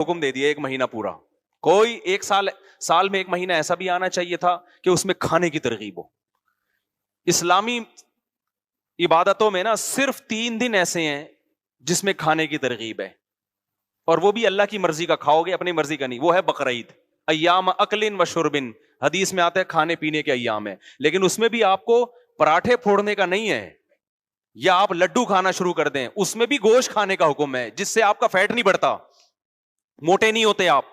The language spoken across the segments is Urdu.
حکم دے دیا 1 مہینہ پورا. کوئی 1 سال میں 1 مہینہ ایسا بھی آنا چاہیے تھا کہ اس میں کھانے کی ترغیب ہو. اسلامی عبادتوں میں نا صرف 3 دن ایسے ہیں جس میں کھانے کی ترغیب ہے, اور وہ بھی اللہ کی مرضی کا کھاؤ گے, اپنی مرضی کا نہیں. وہ ہے بقرعید, ایام اکل و شربن, حدیث میں آتا ہے کھانے پینے کے ایام ہے. لیکن اس میں بھی آپ کو پراٹھے پھوڑنے کا نہیں ہے, یا آپ لڈو کھانا شروع کر دیں. اس میں بھی گوشت کھانے کا حکم ہے, جس سے آپ کا فیٹ نہیں بڑھتا, موٹے نہیں ہوتے آپ.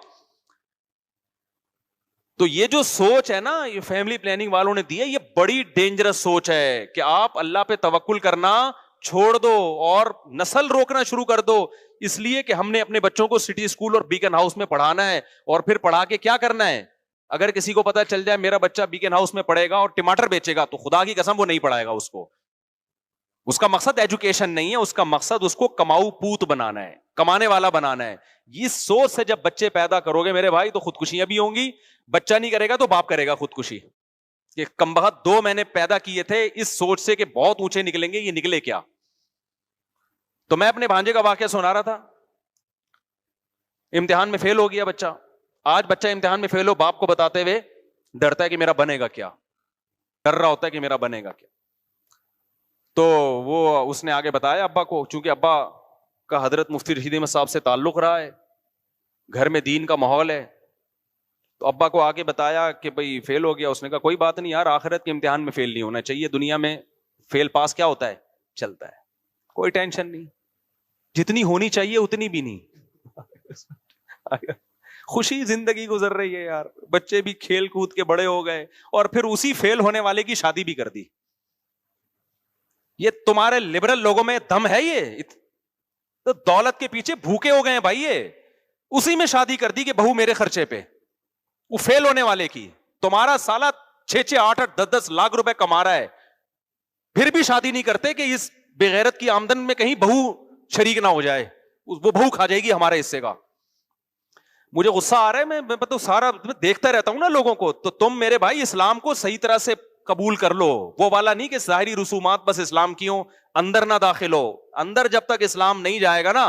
تو یہ جو سوچ ہے نا, یہ فیملی پلاننگ والوں نے دی ہے, یہ بڑی ڈینجرس سوچ ہے کہ آپ اللہ پہ توکل کرنا چھوڑ دو اور نسل روکنا شروع کر دو, اس لیے کہ ہم نے اپنے بچوں کو سٹی اسکول اور بیکن ہاؤس میں پڑھانا ہے, اور پھر پڑھا کے کیا کرنا ہے. اگر کسی کو پتا چل جائے میرا بچہ بیکن ہاؤس میں پڑھے گا اور ٹماٹر بیچے گا, تو خدا کی قسم وہ نہیں پڑھائے گا اس کو. اس کا مقصد ایجوکیشن نہیں ہے, اس کا مقصد اس کو کماؤ پوت بنانا ہے, کمانے والا بنانا ہے. یہ سوچ سے جب بچے پیدا کرو گے میرے بھائی, تو خودکشیاں بھی ہوں گی. بچہ نہیں کرے گا تو باپ کرے گا خودکشی. یہ کمبخت 2 میں نے پیدا کیے تھے اس سوچ سے کہ بہت اونچے نکلیں گے, یہ نکلے کیا. تو میں اپنے بھانجے کا واقعہ سنا رہا تھا, امتحان میں فیل ہو گیا بچہ. آج بچہ امتحان میں فیل ہو, باپ کو بتاتے ہوئے ڈرتا ہے کہ میرا بنے گا کیا, ڈر رہا ہوتا ہے کہ میرا بنے گا کیا. تو وہ اس نے آگے بتایا ابا کو, چونکہ ابا کا حضرت مفتی رشید احمد صاحب سے تعلق رہا ہے, گھر میں دین کا ماحول ہے, تو ابا کو آگے بتایا کہ بھئی فیل ہو گیا. اس نے کہا کوئی بات نہیں یار, آخرت کے امتحان میں فیل نہیں ہونا چاہیے, دنیا میں فیل پاس کیا ہوتا ہے, چلتا ہے, کوئی ٹینشن نہیں, جتنی ہونی چاہیے اتنی بھی نہیں. خوشی زندگی گزر رہی ہے یار, بچے بھی کھیل کود کے بڑے ہو گئے, اور پھر اسی فیل ہونے والے کی شادی بھی کر دی. یہ تمہارے لبرل لوگوں میں دم ہے, یہ تو دولت کے پیچھے بھوکے ہو گئے ہیں بھائی. یہ اسی میں شادی کر دی کہ بہو میرے خرچے پہ, وہ فیل ہونے والے کی. تمہارا سالہ 6-6, 8-8, 10-10 لاکھ روپے کما رہا ہے, پھر بھی شادی نہیں کرتے کہ اس بغیرت کی آمدن میں کہیں بہو شریک نہ ہو جائے, وہ بہو کھا جائے گی ہمارے حصے کا. مجھے غصہ آ رہا ہے, میں تو سارا دیکھتا رہتا ہوں نا لوگوں کو. تو تم میرے بھائی اسلام کو صحیح طرح سے قبول کر لو, وہ والا نہیں کہ ظاہری رسومات بس اسلام کی ہوں, اندر نہ داخل ہو. اندر جب تک اسلام نہیں جائے گا نا,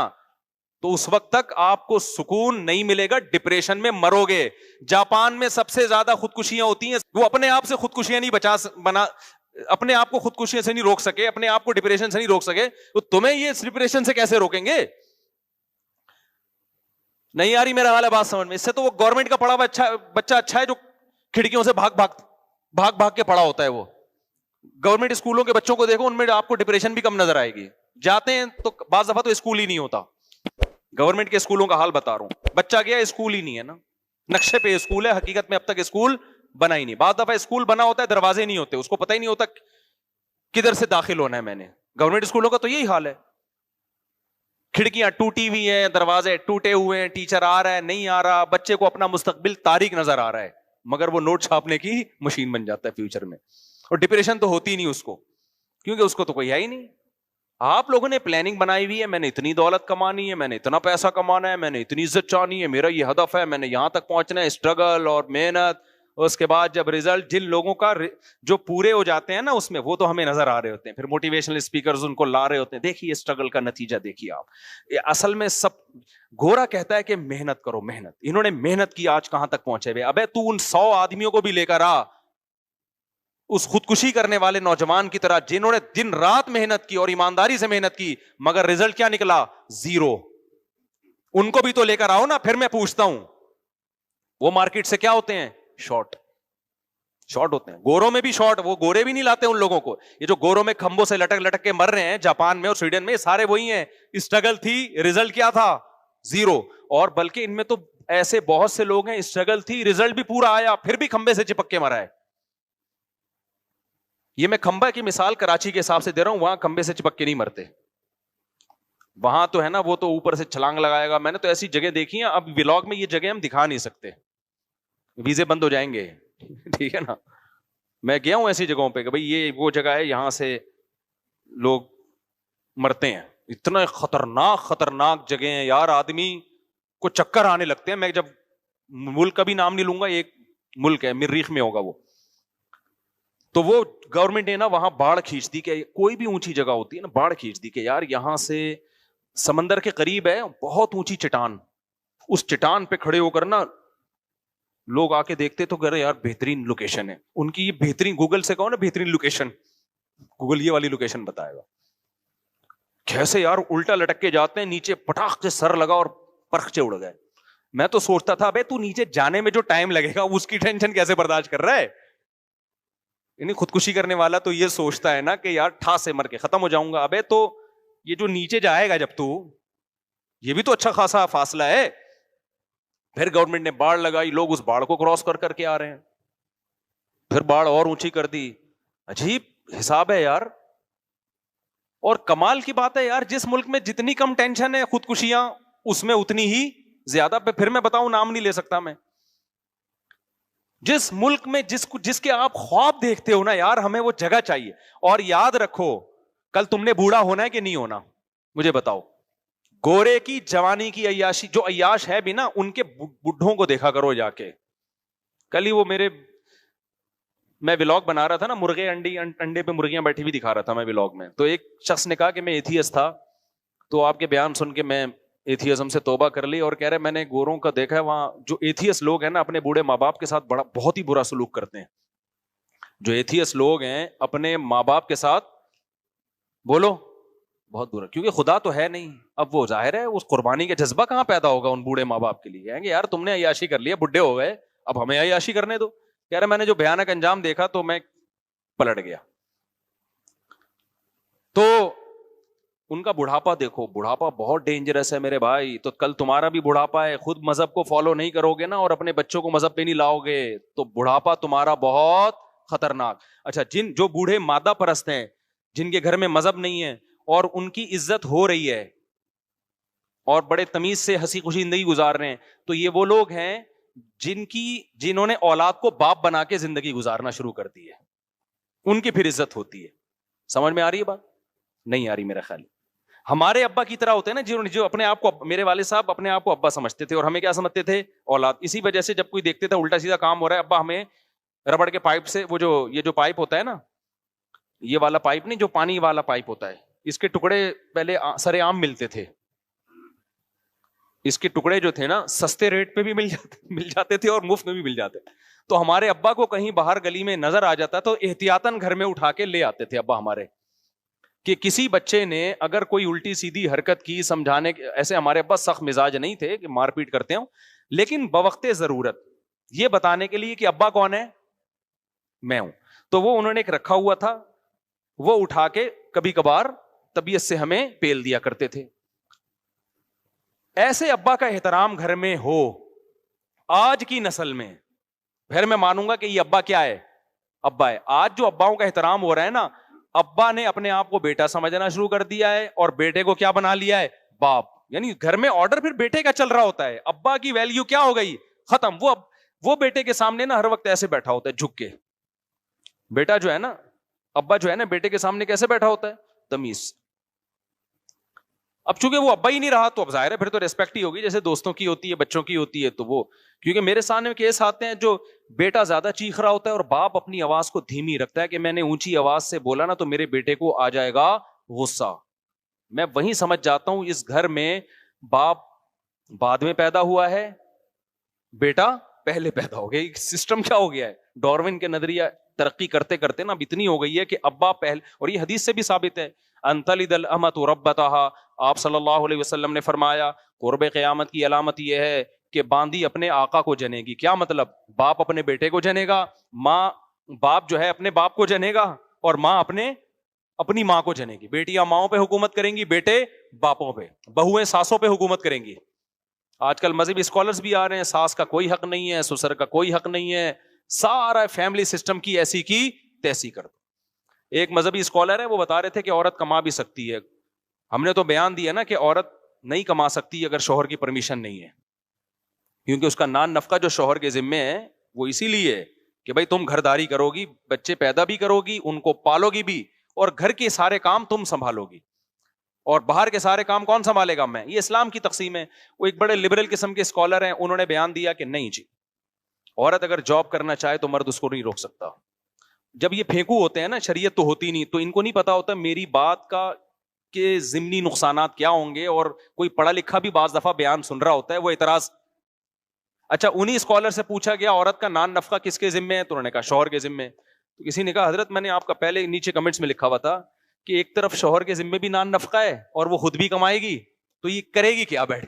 تو اس وقت تک آپ کو سکون نہیں ملے گا, ڈپریشن میں مرو گے. جاپان میں سب سے زیادہ خودکشیاں ہوتی ہیں, وہ اپنے آپ سے خودکشیاں نہیں اپنے آپ کو خودکشیاں سے نہیں روک سکے, اپنے آپ کو ڈپریشن سے نہیں روک سکے, تو تمہیں یہ ڈپریشن سے کیسے روکیں گے. نہیں آ رہی میرا حال ہے بات سمجھ میں. اس سے تو وہ گورنمنٹ کا پڑھا ہوا بچہ اچھا ہے جو کھڑکیوں سے بھاگ کے پڑھا ہوتا ہے. وہ گورنمنٹ اسکولوں کے بچوں کو دیکھو, ان میں آپ کو ڈپریشن بھی کم نظر آئے گی. جاتے ہیں تو بعض دفعہ تو اسکول ہی نہیں ہوتا. گورنمنٹ کے اسکولوں کا حال بتا رہا ہوں, بچہ گیا اسکول ہی نہیں ہے نا, نقشے پہ اسکول ہے, حقیقت میں اب تک اسکول بنا ہی نہیں. بعض دفعہ اسکول بنا ہوتا ہے, دروازے نہیں ہوتے, اس کو پتہ ہی نہیں ہوتا کدھر سے داخل ہونا ہے میں نے. گورنمنٹ اسکولوں کا تو یہی حال ہے, کھڑکیاں ٹوٹی ہوئی ہیں, دروازے ٹوٹے ہوئے ہیں, ٹیچر آ رہا ہے نہیں آ رہا, بچے کو اپنا مستقبل تاریک نظر آ رہا ہے, مگر وہ نوٹ چھاپنے کی مشین بن جاتا ہے فیوچر میں. اور ڈپریشن تو ہوتی نہیں اس کو, کیونکہ اس کو تو کوئی ہے ہی نہیں. آپ لوگوں نے پلاننگ بنائی ہوئی ہے, میں نے اتنی دولت کمانی ہے, میں نے اتنا پیسہ کمانا ہے, میں نے اتنی عزت چاہنی ہے, میرا یہ ہدف ہے, میں نے یہاں تک پہنچنا ہے, اسٹرگل اور محنت. اس کے بعد جب ریزلٹ, جن لوگوں کا جو پورے ہو جاتے ہیں نا اس میں, وہ تو ہمیں نظر آ رہے ہوتے ہیں, پھر موٹیویشنل اسپیکرز ان کو لا رہے ہوتے ہیں, دیکھیے اسٹرگل کا نتیجہ دیکھیے آپ. اصل میں سب گورا کہتا ہے کہ محنت کرو, محنت. انہوں نے محنت کی, آج کہاں تک پہنچے ہوئے. ابے تو ان 100 آدمیوں کو بھی لے کر آ, اس خودکشی کرنے والے نوجوان کی طرح, جنہوں نے دن رات محنت کی اور ایمانداری سے محنت کی, مگر رزلٹ کیا نکلا, 0. ان کو بھی تو لے کر آؤ نا. پھر میں پوچھتا ہوں, وہ مارکیٹ سے کیا ہوتے ہیں, شارٹ ہوتے ہیں. گوروں میں بھی شارٹ, وہ گورے بھی نہیں لاتے ان لوگوں کو. یہ جو گوروں میں کھمبوں سے لٹک کے مر رہے ہیں جاپان میں اور سویڈن میں, سارے وہی ہیں. اسٹرگل تھی, رزلٹ کیا تھا, 0. اور بلکہ ان میں تو ایسے بہت سے لوگ ہیں, اسٹرگل تھی, رزلٹ بھی پورا آیا, پھر بھی کھمبے سے چپک کے مرا ہے. یہ میں کھمبا کی مثال کراچی کے حساب سے دے رہا ہوں, وہاں کھمبے سے چپک کے نہیں مرتے. وہاں تو ہے نا, وہ تو اوپر سے چھلانگ لگائے گا. میں نے تو ایسی جگہ دیکھی ہیں, اب ولاگ میں یہ جگہ ہم دکھا نہیں سکتے, ویزے بند ہو جائیں گے. ٹھیک ہے نا. میں گیا ہوں ایسی جگہوں پہ کہ بھئی یہ وہ جگہ ہے, یہاں سے لوگ مرتے ہیں. اتنا خطرناک جگہ ہیں یار, آدمی کو چکر آنے لگتے ہیں. میں جب ملک کا بھی نام نہیں لوں گا, ایک ملک ہے مریخ میں ہوگا وہ, تو وہ گورنمنٹ نے نا وہاں باڑ کھینچ دی, کہ کوئی بھی اونچی جگہ ہوتی ہے نا, باڑ کھینچ دی کہ یار یہاں سے سمندر کے قریب ہے, بہت اونچی چٹان, اس چٹان پہ کھڑے ہو کر نا لوگ آ کے دیکھتے تو کہہ رہے یار بہترین لوکیشن ہے ان کی, یہ بہترین, گوگل سے کہو نا بہترین لوکیشن, گوگل یہ والی لوکیشن بتائے گا. کیسے یار الٹا لٹک کے جاتے ہیں, نیچے پٹاخ سے سر لگا اور پرخچے اڑ گئے. میں تو سوچتا تھا بے تو نیچے جانے میں جو ٹائم لگے گا اس کی ٹینشن کیسے برداشت کر رہا ہے. یعنی خودکشی کرنے والا تو یہ سوچتا ہے نا کہ یار ٹھا سے مر کے ختم ہو جاؤں گا. ابے تو یہ جو نیچے جائے گا جب تو یہ بھی تو اچھا خاصا فاصلہ ہے. پھر گورنمنٹ نے باڑ لگائی, لوگ اس باڑ کو کراس کر کر کے آ رہے ہیں, پھر باڑ اور اونچی کر دی. عجیب حساب ہے یار. اور کمال کی بات ہے یار, جس ملک میں جتنی کم ٹینشن ہے خودکشیاں اس میں اتنی ہی زیادہ. پھر میں بتاؤں, نام نہیں لے سکتا میں, جس ملک میں جس کے آپ خواب دیکھتے ہو نا یار, ہمیں وہ جگہ چاہیے. اور یاد رکھو کل تم نے بوڑھا ہونا ہے کہ نہیں ہونا, مجھے بتاؤ. گورے کی جوانی کی عیاشی, جو عیاش ہے بھی نا ان کے بڈھوں کو دیکھا کرو جا کے. کل ہی وہ میں ولاگ بنا رہا تھا نا, مرغے انڈے پہ مرغیاں بیٹھی ہوئی دکھا رہا تھا میں ولاگ میں. تو ایک شخص نے کہا کہ میں ایتھیسٹ تھا, تو آپ کے بیان سن کے میں ایتھیزم سے توبہ کر لی, اور کہہ رہے میں نے گوروں کا دیکھا ہے وہاں جو ایتھیسٹ لوگ ہیں نا اپنے بوڑھے ماں باپ کے ساتھ بہت ہی برا سلوک کرتے ہیں. جو ایتھیسٹ لوگ ہیں اپنے ماں باپ کے ساتھ بولو بہت برا, کیونکہ خدا تو ہے نہیں. اب وہ ظاہر ہے اس قربانی کا جذبہ کہاں پیدا ہوگا ان بوڑھے ماں باپ کے لیے. کہیں گے یار تم نے عیاشی کر لیا, بڈھے ہو گئے, اب ہمیں عیاشی کرنے دو. کہہ رہے میں نے جو بھیانک انجام دیکھا تو میں پلٹ گیا. تو ان کا بڑھاپا دیکھو, بڑھاپا بہت ڈینجرس ہے میرے بھائی. تو کل تمہارا بھی بڑھاپا ہے, خود مذہب کو فالو نہیں کرو گے نا اور اپنے بچوں کو مذہب پہ نہیں لاؤ گے تو بڑھاپا تمہارا بہت خطرناک. اچھا, جو بوڑھے مادہ پرست ہیں, جن کے گھر میں مذہب نہیں ہے اور ان کی عزت ہو رہی ہے اور بڑے تمیز سے ہنسی خوشی زندگی گزار رہے ہیں, تو یہ وہ لوگ ہیں جنہوں نے اولاد کو باپ بنا کے زندگی گزارنا شروع کر دی ہے. ان کی پھر عزت ہوتی ہے. سمجھ میں آ رہی ہے بات؟ نہیں آ رہی میرا خیال. ہمارے ابا کی طرح ہوتے ہیں نا جو اپنے آپ کو, میرے والد صاحب اپنے آپ کو ابا سمجھتے تھے اور ہمیں کیا سمجھتے تھے, اولاد. اسی وجہ سے جب کوئی دیکھتے تھا الٹا سیدھا کام ہو رہا ہے, ابا ہمیں ربڑ کے پائپ سے, یہ جو پائپ ہوتا ہے نا, یہ والا پائپ نہیں جو پانی والا پائپ ہوتا ہے, اس کے ٹکڑے پہلے سرے عام ملتے تھے. اس کے ٹکڑے جو تھے نا سستے ریٹ پہ بھی مل جاتے تھے اور مفت میں بھی مل جاتے. تو ہمارے ابا کو کہیں باہر گلی میں نظر آ جاتا تو احتیاطاً گھر میں اٹھا کے لے آتے تھے ابا ہمارے, کہ کسی بچے نے اگر کوئی الٹی سیدھی حرکت کی سمجھانے کے. ایسے ہمارے ابا سخت مزاج نہیں تھے کہ مار پیٹ کرتے ہوں, لیکن بوقت ضرورت یہ بتانے کے لیے کہ ابا کون ہے, میں ہوں. تو وہ انہوں نے ایک رکھا ہوا تھا, وہ اٹھا کے کبھی کبھار طبیعت سے ہمیں پیل دیا کرتے تھے. ایسے ابا کا احترام گھر میں ہو آج کی نسل میں, پھر میں مانوں گا کہ یہ ابا کیا ہے, ابا ہے. آج جو اباؤں کا احترام ہو رہا ہے نا, ابا نے اپنے آپ کو بیٹا سمجھنا شروع کر دیا ہے اور بیٹے کو کیا بنا لیا ہے, باپ. یعنی گھر میں آرڈر پھر بیٹے کا چل رہا ہوتا ہے. ابا کی ویلیو کیا ہو گئی, ختم. وہ بیٹے کے سامنے نا ہر وقت ایسے بیٹھا ہوتا ہے جھک کے. بیٹا جو ہے نا, ابا جو ہے نا بیٹے کے سامنے کیسے بیٹھا ہوتا ہے, تمیز. اب چونکہ وہ ابا ہی نہیں رہا تو اب ظاہر ہے پھر تو ریسپیکٹ ہی ہوگی جیسے دوستوں کی ہوتی ہے, بچوں کی ہوتی ہے. تو وہ کیونکہ میرے سامنے کیس آتے ہیں جو بیٹا زیادہ چیخ رہا ہوتا ہے اور باپ اپنی آواز کو دھیمی رکھتا ہے کہ میں نے اونچی آواز سے بولا نا تو میرے بیٹے کو آ جائے گا غصہ. میں وہیں سمجھ جاتا ہوں اس گھر میں باپ بعد میں پیدا ہوا ہے, بیٹا پہلے پیدا ہو گیا. سسٹم کیا ہو گیا ہے, ڈاروین کے نظریہ ترقی کرتے کرتے نا اب اتنی ہو گئی ہے کہ ابا پہلے. اور یہ حدیث سے بھی ثابت ہے, انتلد الامۃ ربتہا. آپ صلی اللہ علیہ وسلم نے فرمایا قرب قیامت کی علامت یہ ہے کہ باندی اپنے آقا کو جنے گی. کیا مطلب, باپ اپنے بیٹے کو جنے گا, باپ جو ہے اپنے باپ کو جنے گا اور ماں اپنی ماں کو جنے گی. بیٹیاں ماؤں پہ حکومت کریں گی, بیٹے باپوں پہ, بہویں ساسوں پہ حکومت کریں گی. آج کل مذہبی اسکالرز بھی آ رہے ہیں, ساس کا کوئی حق نہیں ہے, سسر کا کوئی حق نہیں ہے, سارا فیملی سسٹم کی ایسی کی تیسی کر دو. ایک مذہبی اسکالر ہے وہ بتا رہے تھے کہ عورت کما بھی سکتی ہے. ہم نے تو بیان دیا نا کہ عورت نہیں کما سکتی اگر شوہر کی پرمیشن نہیں ہے, کیونکہ اس کا نان نفقہ جو شوہر کے ذمے ہے وہ اسی لیے ہے کہ بھائی تم گھرداری کرو گی, بچے پیدا بھی کرو گی, ان کو پالو گی بھی, اور گھر کے سارے کام تم سنبھالو گی, اور باہر کے سارے کام کون سنبھالے گا, میں. یہ اسلام کی تقسیم ہے. وہ ایک بڑے لبرل قسم کے اسکالر ہیں, انہوں نے بیان دیا کہ نہیں جی, عورت اگر جاب کرنا چاہے تو مرد اس کو نہیں روک سکتا. جب یہ پھینکو ہوتے ہیں نا, شریعت تو ہوتی نہیں, تو ان کو نہیں پتا ہوتا میری بات کا کے ضمنی نقصانات کیا ہوں گے, اور کوئی پڑھا لکھا بھی بعض دفعہ بیان سن رہا ہوتا ہے, وہ اعتراض. اچھا انہی اسکالر سے پوچھا گیا عورت کا نان نفقہ کس کے ذمے ہے, تو انہوں نے کہا شوہر کے ذمے. تو کسی نے کہا حضرت میں نے آپ کا پہلے نیچے کمنٹس میں لکھا ہوا تھا کہ ایک طرف شوہر کے ذمے بھی نان نفقہ ہے اور وہ خود بھی کمائے گی, تو یہ کرے گی کیا بیٹھ